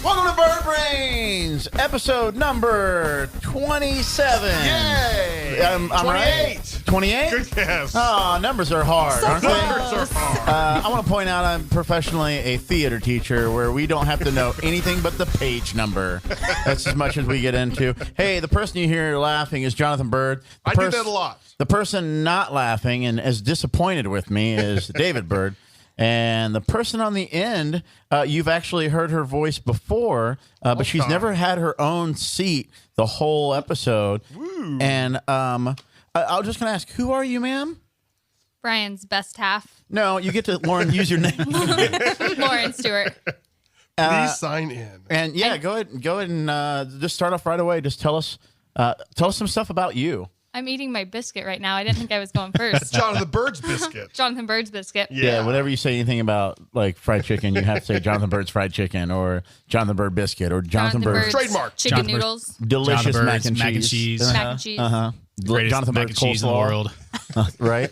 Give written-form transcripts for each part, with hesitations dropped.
Welcome to Byrd Brains, episode number 27. Yay! I'm 28. Right? 28? Good guess. Oh, numbers are hard, aren't they? Numbers are hard. I want to point out I'm professionally a theater teacher where we don't have to know anything but the page number. That's as much as we get into. Hey, the person you hear laughing is Jonathan Byrd. I do that a lot. The person not laughing and as disappointed with me is David Byrd. And the person on the end, you've actually heard her voice before, but she's never had her own seat the whole episode. Woo. And I was just going to ask, who are you, ma'am? Brian's best half. No, you get to, Lauren, use your name. Lauren Stewart. Please sign in. And yeah, go ahead and just start off right away. Just tell us some stuff about you. I'm eating my biscuit right now. I didn't think I was going first. Jonathan Byrd's biscuit. Jonathan Byrd's biscuit. Yeah, whenever you say anything about like fried chicken, you have to say Jonathan Byrd's fried chicken or Jonathan Byrd biscuit or Jonathan Byrd's trademark. Chicken Jonathan noodles. delicious mac and cheese. Mac and cheese. Greatest Jonathan mac Byrd's and cheese in the coleslaw. world. Right?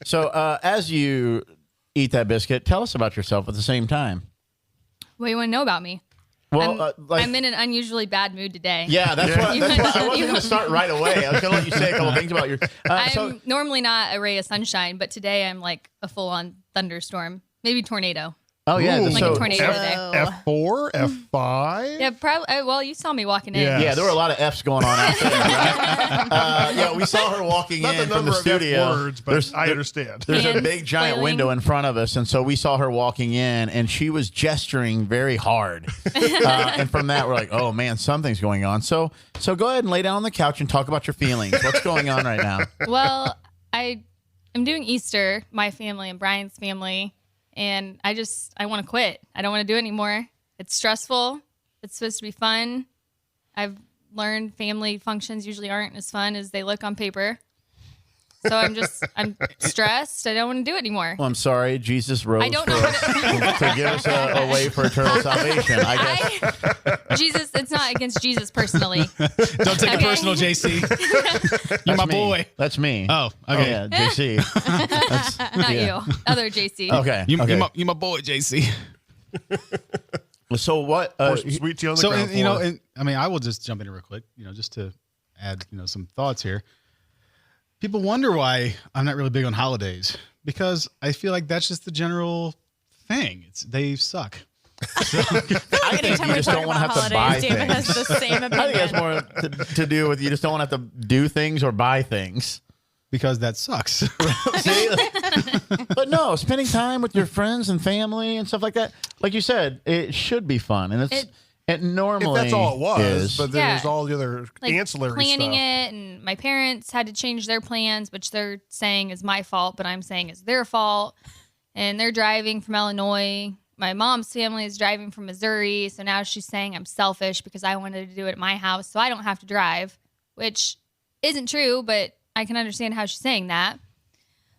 So as you eat that biscuit, tell us about yourself at the same time. What do you want to know about me? Well, I'm in an unusually bad mood today. Yeah, that's what I wasn't going to start right away. I was going to let you say a couple things about your... I'm normally not a ray of sunshine, but today I'm like a full-on thunderstorm. Maybe tornado. Oh, yeah. Ooh. Like a tornado today. F4, F5. Yeah, probably. Well, you saw me walking in. Yeah. Yeah, there were a lot of F's going on out there, right? Yeah, we saw her walking Not the in from number the of studio. F words, but I understand. There's a Hands big giant flailing. window in front of us, and so we saw her walking in, and she was gesturing very hard. And from that, we're like, oh, man, something's going on. So go ahead and lay down on the couch and talk about your feelings. What's going on right now? Well, I am doing Easter, my family and Brian's family, and I want to quit. I don't want to do it anymore. It's stressful. It's supposed to be fun. I've learned family functions usually aren't as fun as they look on paper. So I'm stressed. I don't want to do it anymore. Well, I'm sorry. Jesus rose I don't for know us to give us a way for eternal salvation, I guess. Jesus, it's not against Jesus personally. Don't take it Okay. personal, JC. You're my That's me. boy. That's me. Oh, okay. yeah, JC. Not Yeah. you. Other JC. Okay. You my boy, JC. So what? Pour some sweet tea on the So, ground floor. I will just jump in real quick, just to add, some thoughts here. People wonder why I'm not really big on holidays because I feel like that's just the general thing. They suck. I think Anytime you we just talk don't want to about have to buy holidays, David has things. the same I think that's opinion. more to do with you just don't want to have to do things or buy things. Because that sucks. See? But no, spending time with your friends and family and stuff like that, like you said, it should be fun. And it normally if that's all it was, is. but then Yeah. there's all the other Like ancillary planning stuff. it, and my parents had to change their plans, which they're saying is my fault, but I'm saying is their fault. And they're driving from Illinois. My mom's family is driving from Missouri, so now she's saying I'm selfish because I wanted to do it at my house, so I don't have to drive, which isn't true, but I can understand how she's saying that.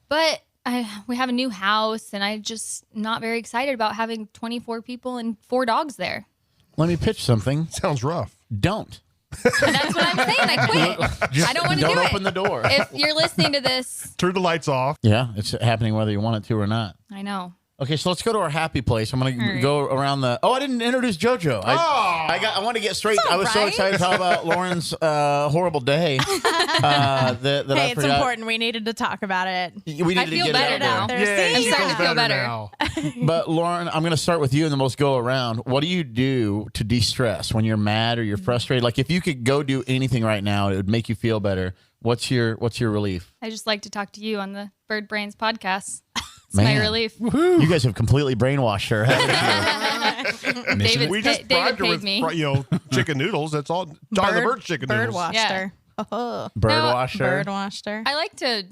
But we have a new house, and I'm just not very excited about having 24 people and 4 dogs there. Let me pitch something. Sounds rough. Don't. And that's what I'm saying. I quit. Just I don't want to do it. Don't open the door. If you're listening to this, Turn the lights off. Yeah, it's happening whether you want it to or not. I know. Okay, so let's go to our happy place. I'm going All to right. go around the... Oh, I didn't introduce JoJo. I want to get straight... I was so right. excited to talk about Lauren's horrible day that I Hey, it's forgot. important. We needed to talk about it. We I needed feel to get better it out now. there. There, I'm see? starting to feel better. Now. But Lauren, I'm going to start with you, and then we'll go around. What do you do to de-stress when you're mad or you're frustrated? Like if you could go do anything right now, it would make you feel better. What's your relief? I just like to talk to you on the Bird Brains podcast. It's Man. my relief. You guys have completely brainwashed her, haven't you? David, We just David bribed her paid with me. chicken noodles. That's all. Jonathan Byrd chicken Bird noodles. washed Yeah. her. Oh, Birdwashed her. bird washed her. I like to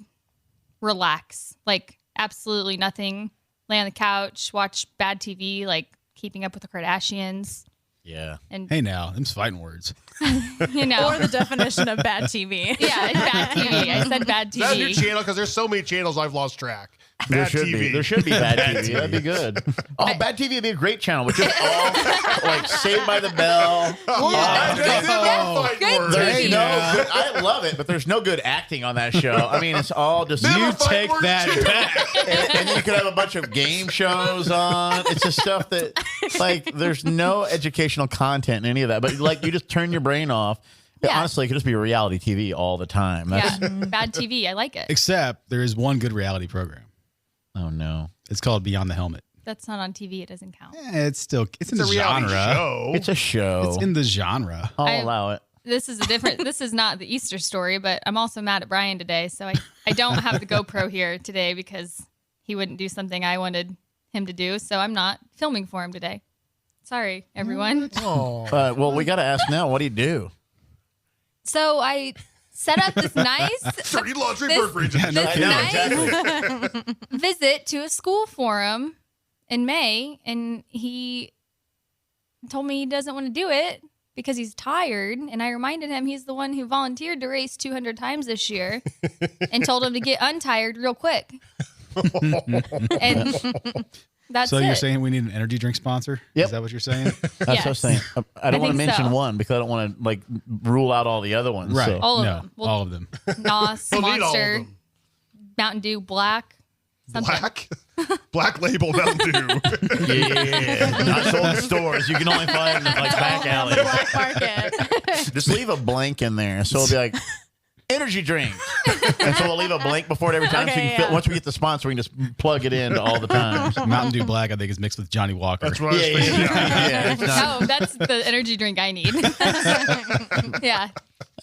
relax, like absolutely nothing. Lay on the couch, watch bad TV, like Keeping Up with the Kardashians. Yeah. And Hey, now, them's fighting words. You know. Or the definition of bad TV. Yeah, it's bad TV. I said bad That new TV. channel, because there's so many channels I've lost track. There Bad should TV. be. There should be bad TV. That'd be good. Oh, bad TV would be a great channel, which is all like Saved by the Bell. Good There's TV. no good, I love it, but there's no good acting on that show. I mean, it's all just Never fight Take word that two. back. and then you could have a bunch of game shows on. It's just stuff that, like, there's no educational content in any of that. But like, you just turn your brain off. Yeah. Honestly, it could just be reality TV all the time. That's, Yeah, bad TV. I like it. Except there is one good reality program. Oh no, It's called Beyond the Helmet. That's not on TV. It doesn't count. It's in It's the a reality genre. show. it's a show. It's in the genre. I'll allow it. This is a different. This is not the Easter story, but I'm also mad at Brian today. So I don't have the GoPro here today because he wouldn't do something I wanted him to do. So I'm not filming for him today. Sorry, everyone. Well, we got to ask now. What do you do? So I set up this nice Dirty laundry This- bird region. Yeah, no this kidding. nice visit to a school forum in May, and he told me he doesn't want to do it because he's tired. And I reminded him he's the one who volunteered to race 200 times this year and told him to get untired real quick. And that's So it. you're saying we need an energy drink sponsor? Yep. Is that what you're saying? That's what I was saying. I don't want to think mention so. one because I don't want to like rule out all the other ones. Right. So. All of no, them. Well- all of them. NOS, We'll need all of Monster, them. Mountain Dew, Black. Something. Black? Black label Mountain Dew. Yeah, not sold in stores. You can only find them in like back alleys. Black market. Just leave a blank in there, so it'll be like energy drink, and so we'll leave a blank before it every time. So you Okay, can fill, yeah. once we get the sponsor, we can just plug it in all the time. Mountain Dew Black, I think, is mixed with Johnny Walker. That's what I was thinking. Yeah, it's not- No, that's the energy drink I need. Yeah.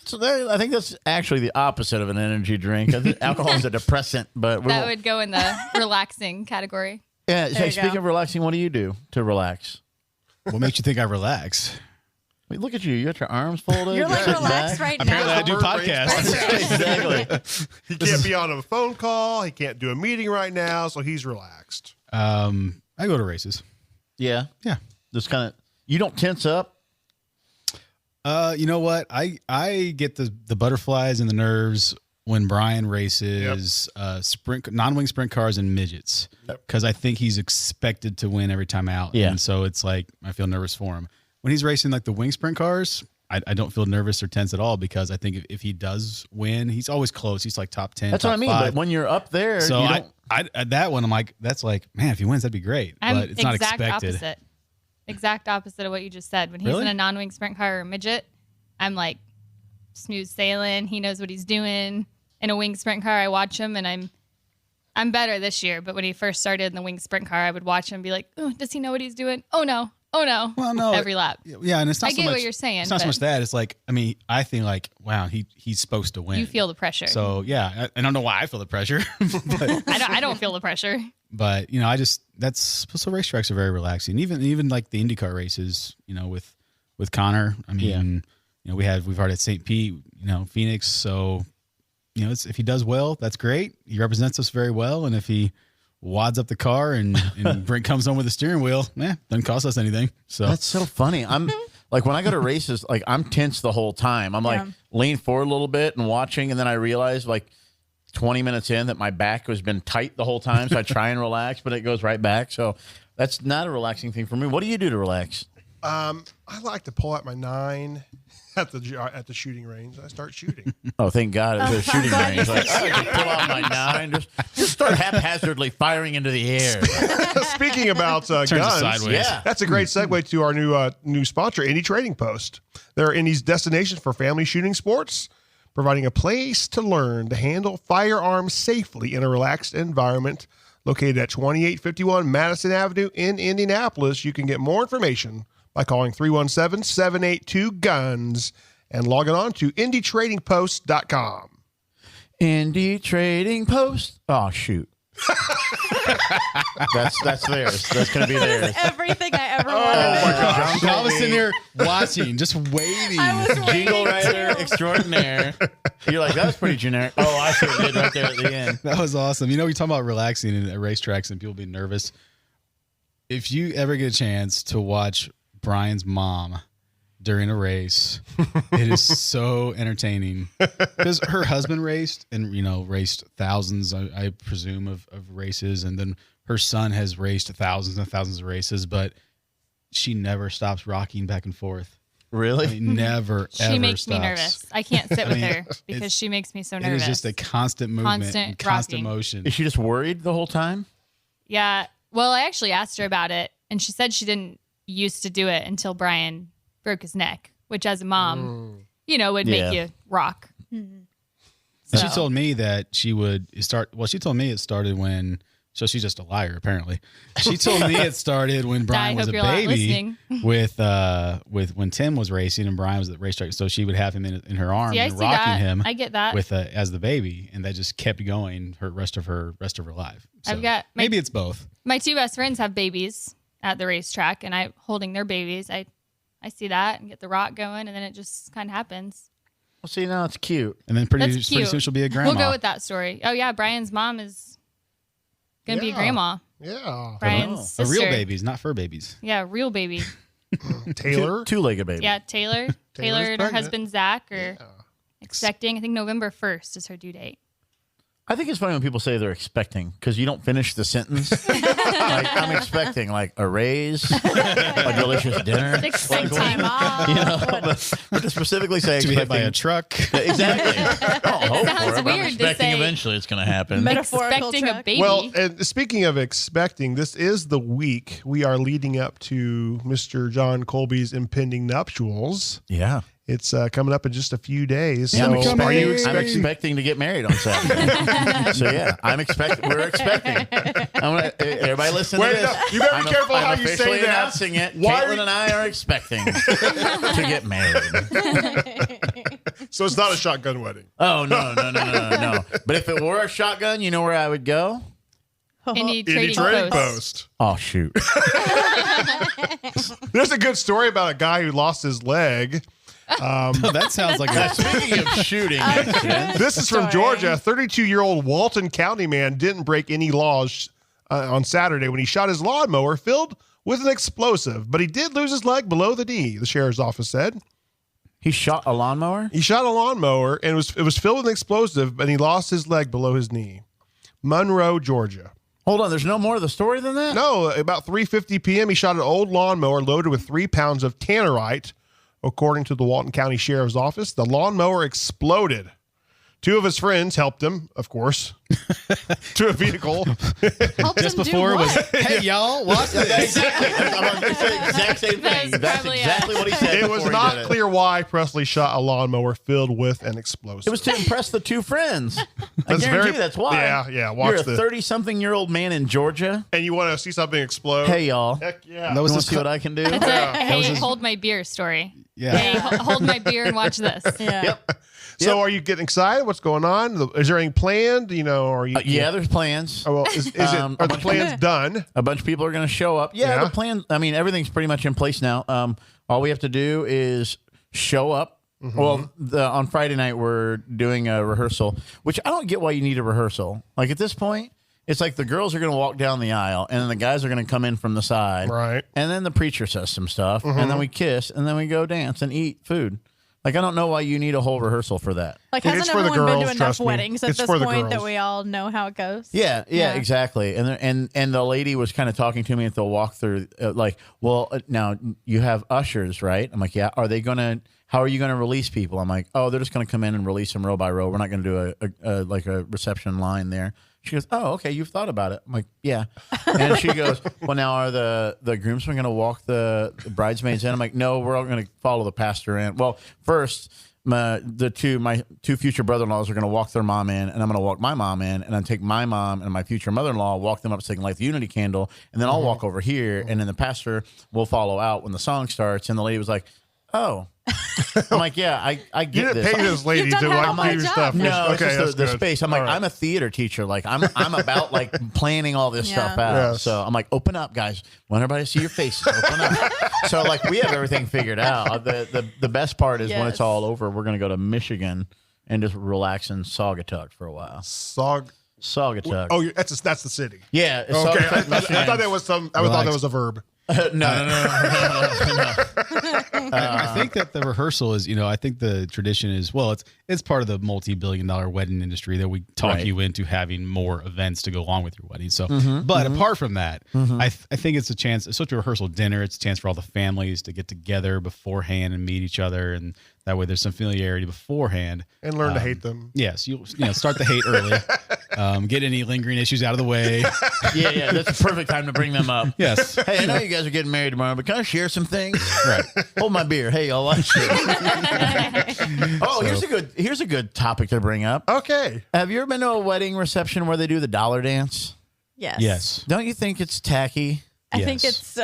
So I think that's actually the opposite of an energy drink. I think alcohol is a depressant, but we That won't- would go in the relaxing category. yeah. There you Speaking go. of relaxing, what do you do to relax? What makes you think I relax? Wait, look at you. You got your arms folded. You're like sitting relaxed back. right Apparently, now. I do Bird range podcasts. Exactly. He can't be on a phone call. He can't do a meeting right now, so he's relaxed. I go to races. Yeah. Yeah. Just kind of. You don't tense up. You know what? I get the butterflies and the nerves when Brian races sprint non-wing sprint cars and midgets because I think he's expected to win every time out. Yeah. And so it's like I feel nervous for him. When he's racing like the wing sprint cars, I don't feel nervous or tense at all because I think if he does win, he's always close. He's like top 10. That's what I top mean. 5. But when you're up there, So you don't. I that one I'm like that's like man if he wins that'd be great I'm but it's not exact expected. opposite. Exact opposite of what you just said. When he's Really? in a non-wing sprint car or a midget, I'm like smooth sailing. He knows what he's doing. In a wing sprint car, I watch him and I'm better this year. But when he first started in the wing sprint car, I would watch him and be like, oh, does he know what he's doing? Oh no. Oh no. Well, no, Every lap. Yeah, and it's not I so get much what you're saying, It's not so but- much that it's like I mean I think like wow he's supposed to win. You feel the pressure. So yeah, I don't know why I feel the pressure, but, I don't feel the pressure. but you know, I just so racetracks are very relaxing. Even like the IndyCar races, you know, with Connor. I mean, you know, we've already at St. Pete, you know, Phoenix. So you know, if he does well, that's great. He represents us very well, and if he wads up the car and Brent comes home with a steering wheel, doesn't cost us anything. So That's so funny. I'm like when I go to races, like I'm tense the whole time. I'm like Yeah. lean forward a little bit and watching, and then I realize like 20 minutes in that my back has been tight the whole time. So I try and relax, but it goes right back. So that's not a relaxing thing for me. What do you do to relax? I like to pull out my 9 at the shooting range. I start shooting. Oh, thank God it's a shooting range. Like, I just pull out my 9, just start haphazardly firing into the air. Speaking about turns guns, it sideways. Yeah. that's a great segue to our new sponsor, Indy Trading Post. They're Indy's destination for family shooting sports, providing a place to learn to handle firearms safely in a relaxed environment. Located at 2851 Madison Avenue in Indianapolis, you can get more information by calling 317-782-GUNS and logging on to IndyTradingPost.com. Indie Trading Post. Oh, shoot. That's theirs. That's going to be theirs. Everything I ever Oh wanted. my gosh. I was sitting there watching, just waiting. I was Jingle waiting writer too. extraordinaire. You're like, that was pretty generic. Oh, I see what you did right there at the end. That was awesome. You know, we talk about relaxing at racetracks and people being nervous. If you ever get a chance to watch Brian's mom during a race. It is so entertaining because her husband raced and, raced thousands, I presume, of races. And then her son has raced thousands and thousands of races, but she never stops rocking back and forth. Really? I mean, never, She ever makes stops. me nervous. I can't sit with mean, her because she makes me so It nervous. is just a constant movement and constant rocking. motion. Is she just worried the whole time? Yeah. Well, I actually asked her about it, and she said she didn't used to do it until Brian broke his neck, which as a mom, would Yeah. make you rock. And So- she told me that she would start. Well, she told me it started when. So she's just a liar, apparently. She told me it started when Brian I was hope a you're not baby, listening. with when Tim was racing and Brian was at the racetrack. So she would have him in her arms See, I and see rocking that. him I get that. with as the baby, and that just kept going her rest of her life. So I've got maybe it's both. my two best friends have babies at the racetrack, and I'm holding their babies. I see that and get the rock going, and then it just kind of happens. Well, see, now it's cute. And then pretty That's cute. soon she'll be a grandma. We'll go with that story. Oh yeah, Brian's mom is gonna be a Yeah. grandma. Yeah. Brian's Oh. sister. A real babies, not fur babies. Yeah, real baby. Taylor. Two-legged baby. Yeah, Taylor. Taylor and her pregnant. husband Zach are Yeah. expecting. I think November 1st is her due date. I think it's funny when people say they're expecting because you don't finish the sentence. Like, I'm expecting like a raise, a delicious dinner. Expecting. Time off. But to specifically say To be hit by a expecting. truck. Exactly. I don't hope Sounds for it, but I'm weird to expecting say. eventually it's going to happen. Metaphorical Expecting a truck. baby. Well, and speaking of expecting, this is the week we are leading up to Mr. John Colby's impending nuptials. Yeah. It's coming up in just a few days. Yeah, So I'm are you I'm expecting? expecting to get married on Saturday. So yeah, I'm expecting. We're expecting. Everybody listen Wait, to this. no, you better be careful I'm how you say officially that. announcing it. Why are Caitlin you- and I are expecting to get married. So it's not a shotgun wedding. Oh no. But if it were a shotgun, you know where I would go? Any Any trading trading post. post. Oh shoot. There's a good story about a guy who lost his leg. That sounds like a Speaking of shooting accidents, This is from Story. Georgia. A 32-year-old Walton County man didn't break any laws on Saturday when he shot his lawnmower filled with an explosive, but he did lose his leg below the knee, the sheriff's office said. he shot a lawnmower. He shot a lawnmower and it was filled with an explosive, and he lost his leg below his knee. Monroe, Georgia. Hold on, there's no more of the story than that. No, about 3:50 p.m., he shot an old lawnmower loaded with 3 pounds of tannerite. According to the Walton County Sheriff's Office, the lawnmower exploded. 2 of his friends helped him, of course, to a vehicle. Helped just him do before it was, what? hey y'all, watch this. Exactly. I'm going to say the exact same thing. That's That's probably exactly what he said. It was before he not did it. clear why Presley shot a lawnmower filled with an explosive. It was to impress the 2 friends. I That's guarantee very- you that's why. Yeah, watch You're a the- 30-something-year-old man in Georgia. And you want to see something explode? Hey, y'all. Heck yeah. That You was want his to see what I can do? It's a hey, was his- hold my beer story. Yeah. Hey, hold my beer and watch this. Yeah. Yep. So are you getting excited? What's going on? Is there anything planned? Or are you? Yeah, there's plans. Oh, well, is a are the bunch- plans done? A bunch of people are going to show up. Yeah, Yeah. the plan. I mean, everything's pretty much in place now. All we have to do is show up. Well, on Friday night we're doing a rehearsal, which I don't get why you need a rehearsal. Like at this point, it's like the girls are going to walk down the aisle, and then the guys are going to come in from the side, Right. And then the preacher says some stuff, and then we kiss, and then we go dance and eat food. Like I don't know why you need a whole rehearsal for that. Like, It's hasn't for the everyone been girls, to enough trust me. weddings at It's this for the point that girls. we all know how it goes? Yeah, Yeah. exactly. And the lady was kind of talking to me at the walkthrough, now you have ushers, right? I'm like, yeah. How are you gonna release people? I'm like, oh, they're just gonna come in and release them row by row. We're not gonna do a reception line there. She goes, oh, okay, you've thought about it. I'm like, yeah. And she goes, well, now are the groomsmen gonna walk the bridesmaids in? I'm like, no, we're all gonna follow the pastor in. Well, first. My two future brother-in-laws are going to walk their mom in, and I'm going to walk my mom in, and I'll take my mom and my future mother-in-law, walk them up so they can light the unity candle, and then I'll walk over here, and then the pastor will follow out when the song starts. And the lady was like, oh. I'm like, yeah, I You get didn't this. pay this lady You've done to half like my do job. stuff. No, it's okay, just the that's good. space. I'm like, All right. I'm a theater teacher. Like, I'm about like planning all this Yeah. stuff out. Yes. So I'm like, open up, guys. Want everybody to see your faces. Open up. So like, we have everything figured out. The best part is when Yes. it's all over, we're gonna go to Michigan and just relax in Saugatuck for a while. Saugatuck. Saugatuck. Oh, that's the city. yeah. Okay, I Saugatuck, Michigan. thought that was some. I thought that was a verb. No. I think that the rehearsal is, I think the tradition is, well, it's part of the multi-billion-dollar wedding industry that we talk Right. you into having more events to go along with your wedding. So, Mm-hmm. but apart from that, I think it's a chance. It's such a rehearsal dinner. It's a chance for all the families to get together beforehand and meet each other, and that way there's some familiarity beforehand. And learn to hate them. Yes, you start the hate early. Get any lingering issues out of the way. Yeah, that's the perfect time to bring them up. Yes. Hey, I know you guys are getting married tomorrow, but can I share some things? Right. Hold my beer. Hey, y'all watch it. Oh, here's a good topic to bring up. Okay. Have you ever been to a wedding reception where they do the dollar dance? Yes. Yes. Don't you think it's tacky? I think Yes.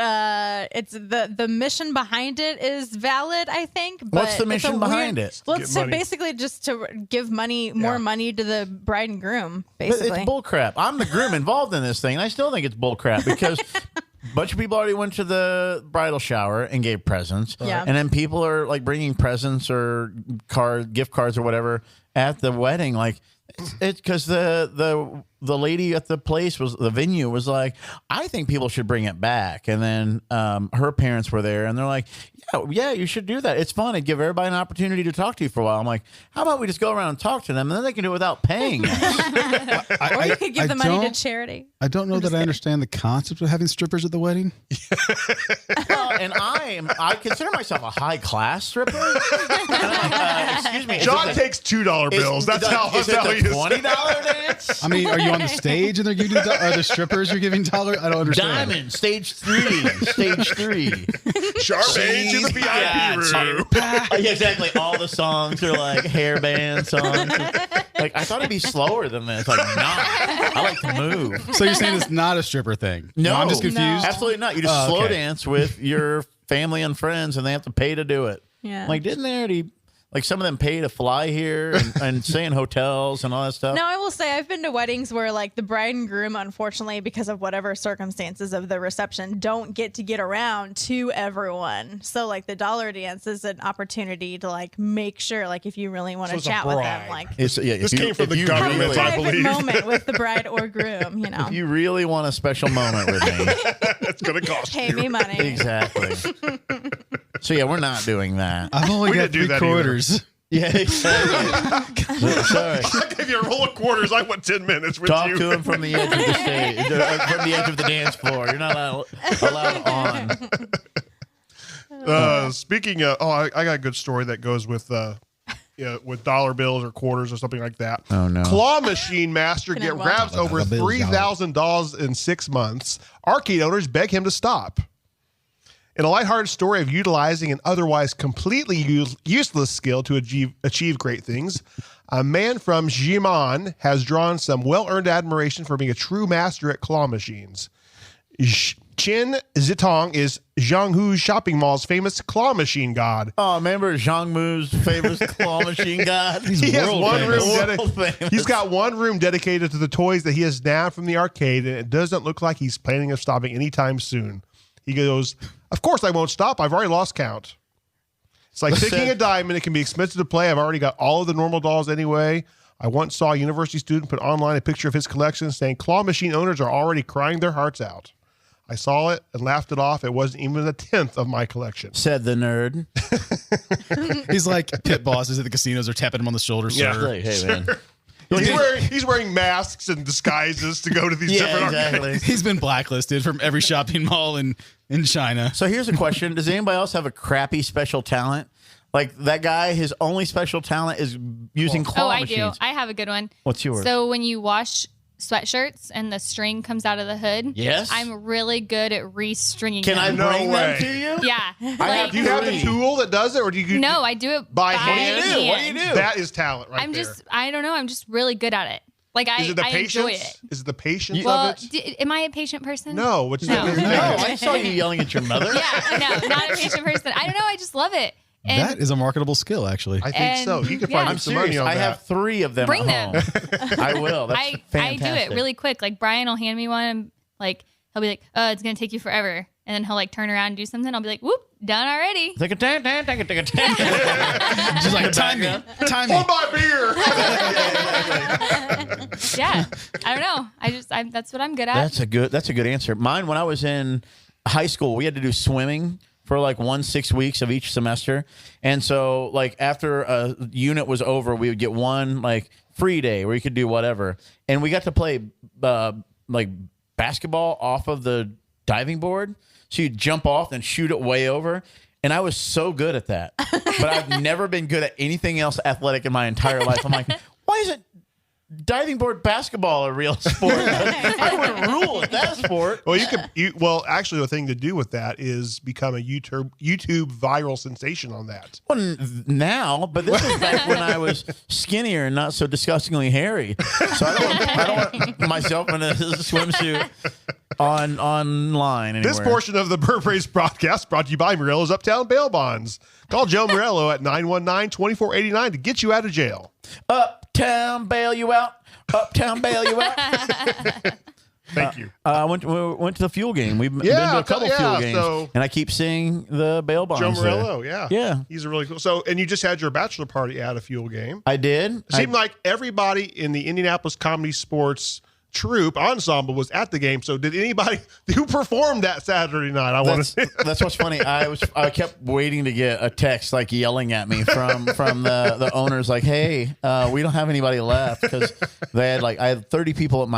it's the mission behind it is valid, I think. But What's the mission behind it? Well, Get it's to money. basically just to give more money to the bride and groom, But basically. it's bullcrap. I'm the groom involved in this thing, and I still think it's bullcrap because a bunch of people already went to the bridal shower and gave presents. Yeah. And then people are like bringing presents or gift cards or whatever at the wedding. Like, it's because the lady at the venue was like, I think people should bring it back. And then her parents were there, and they're like, yeah, you should do that. It's fun. It'd give everybody an opportunity to talk to you for a while. I'm like, how about we just go around and talk to them, and then they can do it without paying us. or you could give the money to charity. I don't know that I understand the concept of having strippers at the wedding. And I consider myself a high class stripper. And I'm like, excuse me, John takes $2 bills. That's how is it he the is. $20 dance? I mean, are you on the stage and they're giving you are the strippers you're giving dollar? I don't understand. Diamond, stage 3. Charmaine to the VIP room. Yeah, exactly. All the songs are like hair band songs. Like, I thought it'd be slower than this. Like, nah. I like to move. So you're saying it's not a stripper thing? No, I'm just confused. No. Absolutely not. You just Oh, slow okay. dance with your family and friends, and they have to pay to do it. Yeah. Like, didn't they already? Like, some of them pay to fly here and stay in hotels and all that stuff. No, I will say I've been to weddings where like the bride and groom, unfortunately, because of whatever circumstances of the reception, don't get around to everyone. So like the dollar dance is an opportunity to like make sure, like if you really want So to it's a chat with them, bribe. like This came from the government, have a I private believe. moment with the bride or groom. You know, If you really want a special moment with me, It's going to cost pay you. me money. exactly. So yeah, we're not doing that. I've only We got didn't do 3 that either. quarters. Yeah, exactly. Sorry. I gave you a roll of quarters. I went 10 minutes with Talk you. to him from the edge of the stage, from the edge of the dance floor. You're not allowed on. Speaking of, I got a good story that goes with dollar bills or quarters or something like that. Oh, no. Claw machine master Gonna grabs watch. over Dollar bills, $3,000 in 6 months. Arcade owners beg him to stop. In a lighthearted story of utilizing an otherwise completely useless skill to achieve great things, a man from Jiman has drawn some well-earned admiration for being a true master at claw machines. Qin Zitong is Zhanghu Shopping Mall's famous claw machine god. Oh, remember Zhang Mu's famous claw machine god? He has one room World famous. He's got one room dedicated to the toys that he has nabbed from the arcade, and it doesn't look like he's planning on stopping anytime soon. He goes, of course I won't stop. I've already lost count. It's like taking a diamond. It can be expensive to play. I've already got all of the normal dolls anyway. I once saw a university student put online a picture of his collection saying claw machine owners are already crying their hearts out. I saw it and laughed it off. It wasn't even a tenth of my collection. Said the nerd. He's like pit bosses at the casinos are tapping him on the shoulder, Yeah. sir. Like, hey, man. He's wearing masks and disguises to go to these Yeah, different exactly. arcades. He's been blacklisted from every shopping mall in China. So here's a question. Does anybody else have a crappy special talent? Like that guy, his only special talent is using claw Oh, I machines. do. I have a good one. What's yours? So when you wash sweatshirts and the string comes out of the hood, Yes? I'm really good at restringing Can I them. No bring way. them to you? Yeah. Do you have the tool that does it, or do you? No, I do it By by hand? hand. What do you do? That is talent, right I'm there. I don't know. I'm just really good at it. Like Is it the I enjoy patience? it. Is it the patience Well, of it? am I a patient person? No. Which No. is No, I saw you yelling at your mother. Yeah, no, not a patient person. I don't know. I just love it. And That is a marketable skill, actually. I think And- so. You can yeah. probably I'm get some money serious. on I that. have 3 of them Bring at home. I will. That's I fantastic. do it really quick. Like Brian will hand me one and like he'll be like, "Oh, it's gonna take you forever," and then he'll like turn around and do something. I'll be like, "Whoop, done already." Take a tan, tan, take a tan. Just like time me. Time me. Hold my beer. Yeah, I don't know. That's what I'm good at. That's a good answer. Mine, when I was in high school, we had to do swimming for like 6 weeks of each semester. And so like after a unit was over, we would get one like free day where you could do whatever. And we got to play like basketball off of the diving board. So you jump off and shoot it way over. And I was so good at that. But I've never been good at anything else athletic in my entire life. I'm like, why is it diving board basketball a real sport? I would rule at that sport. Well, actually, the thing to do with that is become a YouTube viral sensation on that. Well, now, but this was back when I was skinnier and not so disgustingly hairy. So I don't want myself in a swimsuit online anywhere. This portion of the Byrd Race broadcast brought to you by Morello's Uptown Bail Bonds. Call Joe Morello at 919-2489 to get you out of jail. Uptown bail you out. Uptown bail you out. Thank you. I went to the fuel game. We've been to a couple fuel games, and I keep seeing the bail bonds. Joe Morello, there. yeah. He's a really cool. So, and you just had your bachelor party at a fuel game. I did. It seemed like everybody in the Indianapolis Comedy Sports troupe ensemble was at the game. So did anybody who performed that Saturday night? That's what's funny. I kept waiting to get a text like yelling at me from the owners like, hey, we don't have anybody left, because they had I had 30 people at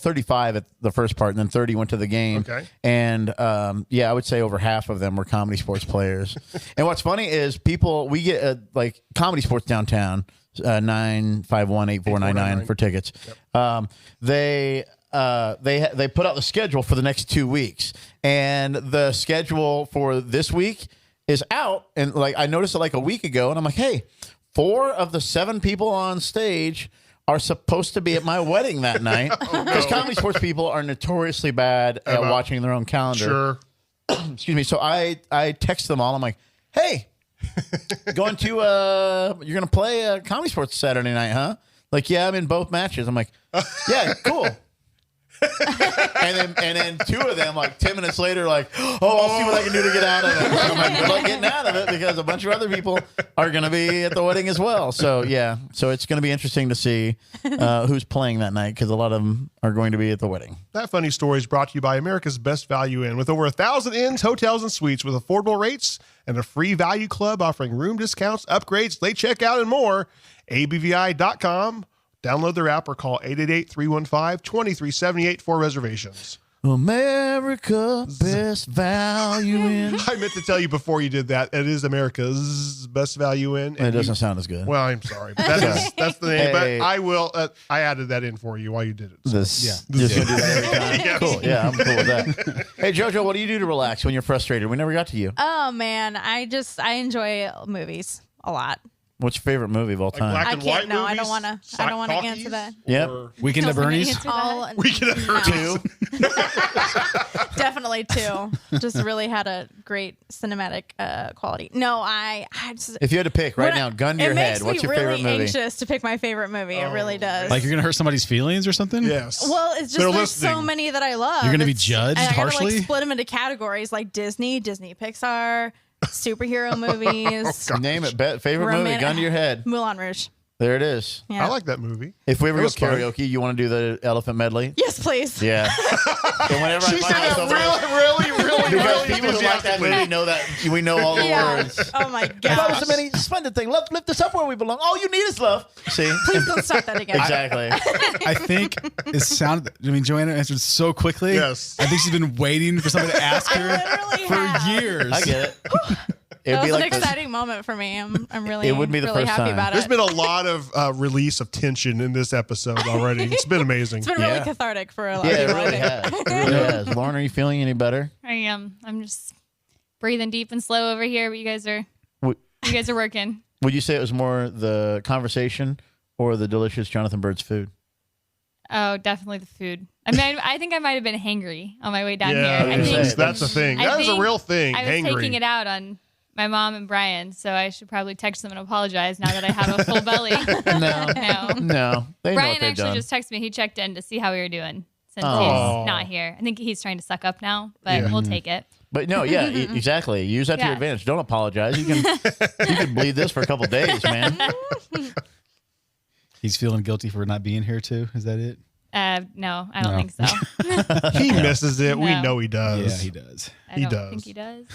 35 at the first part, and then 30 went to the game. Okay. And I would say over half of them were Comedy Sports players. And what's funny is we get Comedy Sports downtown. 951-8499 for tickets. Yep. They put out the schedule for the next 2 weeks, and the schedule for this week is out. And I noticed it a week ago, and I'm like, hey, 4 of the 7 people on stage are supposed to be at my wedding that night, because Comedy Sports people are notoriously bad at watching their own calendar. Sure. Excuse me. So I text them all. I'm like, hey, you're going to play Comedy Sports Saturday night, huh? Yeah, I'm in both matches. I'm like, yeah, cool. and then 2 of them, 10 minutes later, I'll see what I can do to get out of it. And I'm like, good luck getting out of it, because a bunch of other people are going to be at the wedding as well. So yeah, so it's going to be interesting to see who's playing that night, because a lot of them are going to be at the wedding. That funny story is brought to you by America's Best Value Inn, with over 1,000 inns, hotels, and suites with affordable rates and a free value club offering room discounts, upgrades, late checkout, and more. ABVI.com. Download their app or call 888-315-2378 for reservations. America Best Value Inn. I meant to tell you before you did that, it is America's Best Value Inn. It doesn't sound as good. Well, I'm sorry. But that's the name. Hey. But I will. I added that in for you while you did it. So. Just gonna do that every time. Yes. Cool. Yeah, I'm cool with that. Hey, JoJo, what do you do to relax when you're frustrated? We never got to you. Oh man, I enjoy movies a lot. What's your favorite movie of all time? Black I and can't. white No, movies? I don't want to answer that. Yep. Weekend at Bernie's. Weekend at Bernie's. 2. Definitely 2. Just really had a great cinematic quality. No, I just. If you had to pick right now, gun to your head, what's your favorite movie? It makes me really anxious to pick my favorite movie. It really does. You're gonna hurt somebody's feelings or something? Yes. Well, it's just there's so many that I love. You're gonna be judged harshly. I gotta split them into categories like Disney, Pixar, superhero movies. Name it. Favorite movie, gun to your head. Moulin Rouge. There it is. Yeah. I like that movie. If we ever go karaoke, you want to do the elephant medley? Yes, please. Yeah. And whenever She said that really because people who like that movie know that we know all the words. Oh my That gosh. was a many splendid thing. Lift us up where we belong. All you need is love. See? Please don't start that again. Exactly. I think it sounded. Joanna answered so quickly. Yes. I think she's been waiting for somebody to ask her literally for have. years. I get it. That was an exciting moment for me. I'm really, It would be the really first happy time. about There's it. been a lot of release of tension in this episode already. It's been amazing. It's been really Yeah. cathartic for a lot Yeah, of it people. really has. It really has. Lauren, are you feeling any better? I am. I'm just breathing deep and slow over here, but you guys are working. Would you say it was more the conversation or the delicious Jonathan Byrd's food? Oh, definitely the food. I mean, I think I might have been hangry on my way down Yeah, here. I think that's a thing. I That is a think real thing. I was Hangry. taking it out on my mom and Brian, so I should probably text them and apologize now that I have a full belly. No. They know Brian what they've actually done. just texted me. He checked in to see how we were doing since Oh. he's not here. I think he's trying to suck up now, but Yeah. we'll take it. But no, yeah, exactly. Use that to your Yeah. advantage. Don't apologize. You can bleed this for a couple days, man. He's feeling guilty for not being here too. Is that it? No, I don't think so. He misses it. We No. know he does. Yeah, he does. I He don't does. think he does.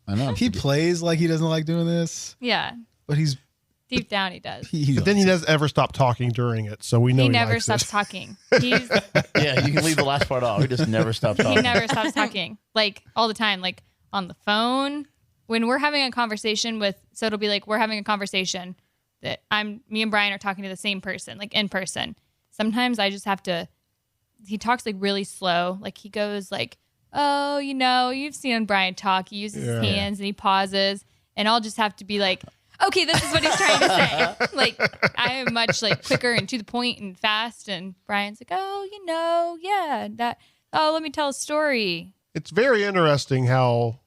I know. He plays like he doesn't like doing this, Yeah, but deep down he does. But then he doesn't ever stop talking during it, so we know He he never likes stops it. talking. He's Yeah, you can leave the last part off. He just never stops talking. he never stops talking, like all the time, like on the phone. When we're having a conversation so it'll be like we're having a conversation that me and Brian are talking to the same person, like in person. Sometimes I just have to. He talks like really slow, like he goes like, "Oh, you've seen Brian talk. He uses his hands and he pauses," and I'll just have to be like, "Okay, this is what he's trying to say." Like I am much like quicker and to the point and fast, and Brian's like, "Oh, yeah, that. Oh, let me tell a story." It's very interesting how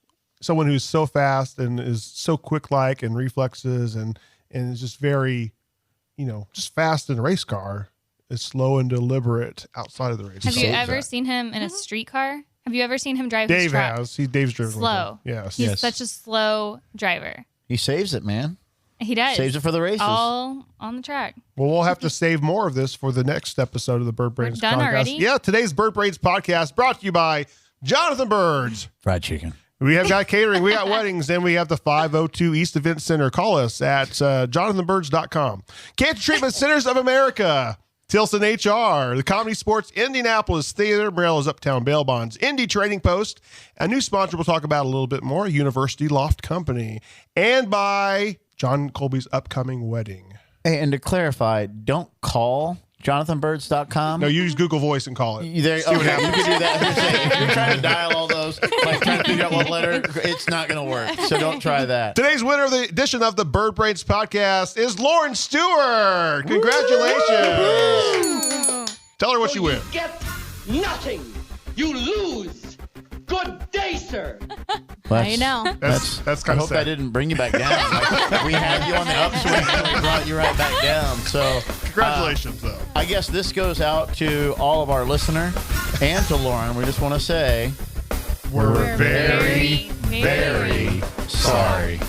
someone who's so fast and is so quick-like and reflexes and is just very, just fast in a race car is slow and deliberate outside of the race. Have car. you ever seen him in a streetcar? Have you ever seen him drive his Dave truck? has. Dave's driven with Slow. him. Yes. He's such a slow driver. He saves it, man. He does. Saves it for the races. All on the track. Well, we'll have to save more of this for the next episode of the Bird Brains done podcast. already? Yeah, today's Bird Brains podcast brought to you by Jonathan Byrd. Fried chicken. We have got catering, we got weddings, and we have the 502 East Event Center. Call us at jonathanbirds.com. Cancer Treatment Centers of America, Tilson HR, the Comedy Sports Indianapolis Theater, Morello's Uptown Bail Bonds, Indy Trading Post, a new sponsor we'll talk about a little bit more, University Loft Company, and by John Colby's upcoming wedding. Hey, and to clarify, don't call jonathanbirds.com. No, use Google Voice and call it. Okay, you can do that. If you're trying to dial all those, like trying to figure out what letter, it's not going to work. So don't try that. Today's winner of the edition of the Bird Brains podcast is Lauren Stewart. Congratulations. Tell her what you win. Get nothing. You lose. Good day, sir. I know. That's I kind of hope I sad. didn't bring you back down. Like, we had you on the upswing and we brought you right back down. So Congratulations, though. I guess this goes out to all of our listener and to Lauren. We just want to say We're very, very sorry.